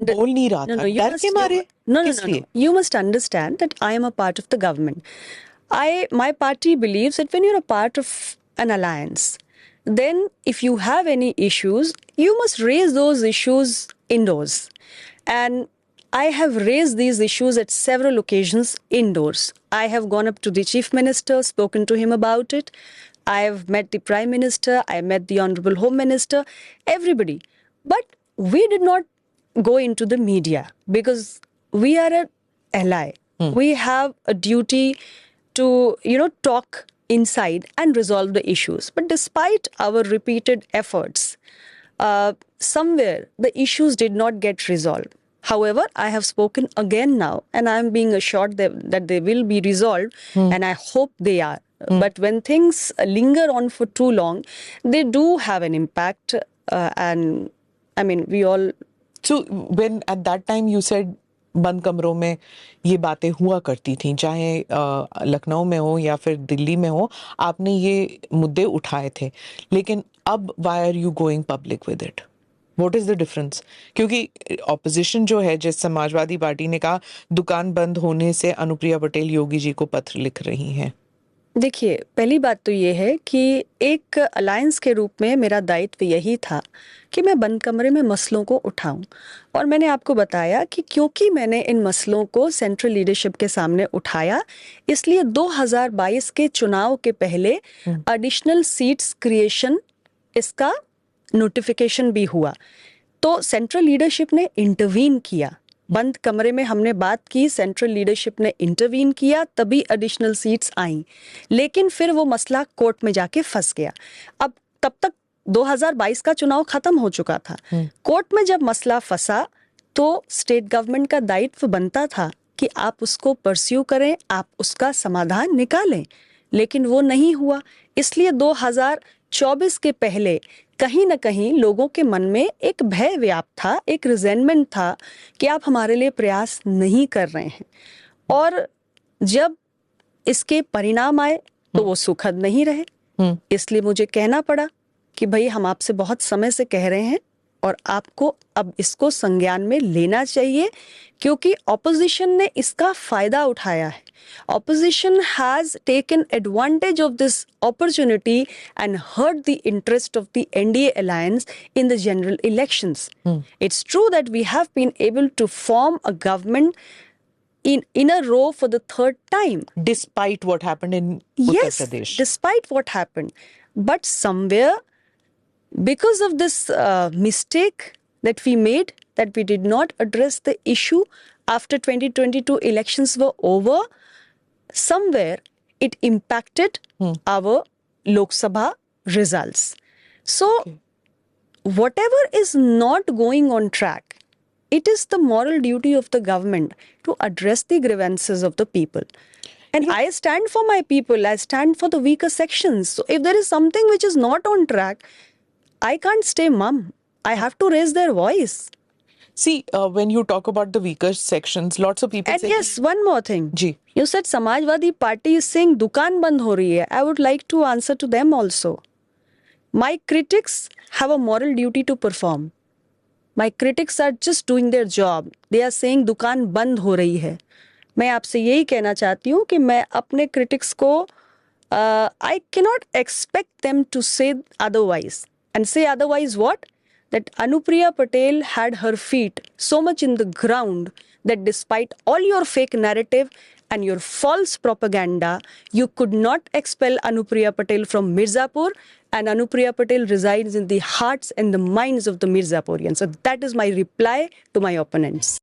बोल नहीं रहा था, you डर must के मारे? किस लिए? You must understand that I am a part of the government. My party believes that when you're a part of an alliance, then if you have any issues, you must raise those issues indoors. And I have raised these issues at several occasions indoors. I have gone up to the chief minister, spoken to him about it. I have met the prime minister, I met the honorable home minister, everybody. But we did not go into the media because we are an ally. We have a duty to, talk inside and resolve the issues. But despite our repeated efforts, somewhere the issues did not get resolved. However, I have spoken again now, and I am being assured that they will be resolved, and I hope they are. But when things linger on for too long, they do have an impact. And I mean, we all. So when at that time you said बंद कमरों में ये बातें हुआ करती थी, चाहे लखनऊ में हो या फिर दिल्ली में हो, आपने ये मुद्दे उठाए थे, लेकिन अब why are you going public with it? What is the difference? क्योंकि ऑपोजिशन जो है, जिस समाजवादी पार्टी ने कहा दुकान बंद होने से अनुप्रिया पटेल योगी जी को पत्र लिख रही हैं। देखिए, पहली बात तो ये है कि एक अलायंस के रूप में मेरा दायित्व यही था कि मैं बंद कमरे में मसलों को उठाऊं, और मैंने आपको बताया कि क्योंकि मैंने इन मसलों को सेंट्रल लीडरशिप के सामने उठाया, इसलिए 2022 के चुनाव के पहले एडिशनल सीट्स क्रिएशन इसका नोटिफिकेशन भी हुआ। तो सेंट्रल लीडरशिप ने इंटरवीन किया, बंद कमरे में हमने बात की, सेंट्रल लीडरशिप ने इंटरवीन किया, तभी एडिशनल सीट्स आई। लेकिन फिर वो मसला कोर्ट में जाके फंस गया। अब तब तक 2022 का चुनाव खत्म हो चुका था। कोर्ट में जब मसला फंसा तो स्टेट गवर्नमेंट का दायित्व बनता था कि आप उसको परस्यू करें, आप उसका समाधान निकालें, लेकिन वो नहीं हुआ। इसलिए 2024 के पहले कहीं ना कहीं लोगों के मन में एक भय व्याप्त था, एक रिजेंटमेंट था कि आप हमारे लिए प्रयास नहीं कर रहे हैं। और जब इसके परिणाम आए तो वो सुखद नहीं रहे। इसलिए मुझे कहना पड़ा कि भाई हम आपसे बहुत समय से कह रहे हैं और आपको अब इसको संज्ञान में लेना चाहिए, क्योंकि ऑपोजिशन ने इसका फायदा उठाया है। Opposition has taken advantage of this opportunity and hurt the interest of the NDA alliance in the general elections. It's true that we have been able to form a government in a row for the third time. Despite what happened in Uttar Pradesh. Yes, despite what happened. But somewhere, because of this mistake that we made, that we did not address the issue after 2022 elections were over, somewhere it impacted our Lok Sabha results. So, whatever is not going on track, it is the moral duty of the government to address the grievances of the people. And I stand for my people, I stand for the weaker sections. So, if there is something which is not on track, I can't stay mum. I have to raise their voice. See, when you talk about the weaker sections, lots of people and say... yes, one more thing. Ji. You said Samajwadi Party is saying दुकान बंद हो रही है. I would like to answer to them also. My critics have a moral duty to perform. My critics are just doing their job. They are saying दुकान बंद हो रही है. मैं आपसे यही कहना चाहती हूँ कि मैं अपने critics को I cannot expect them to say otherwise. And say otherwise what? That Anupriya Patel had her feet so much in the ground that despite all your fake narrative and your false propaganda, you could not expel Anupriya Patel from Mirzapur, and Anupriya Patel resides in the hearts and the minds of the Mirzapurians. So that is my reply to my opponents.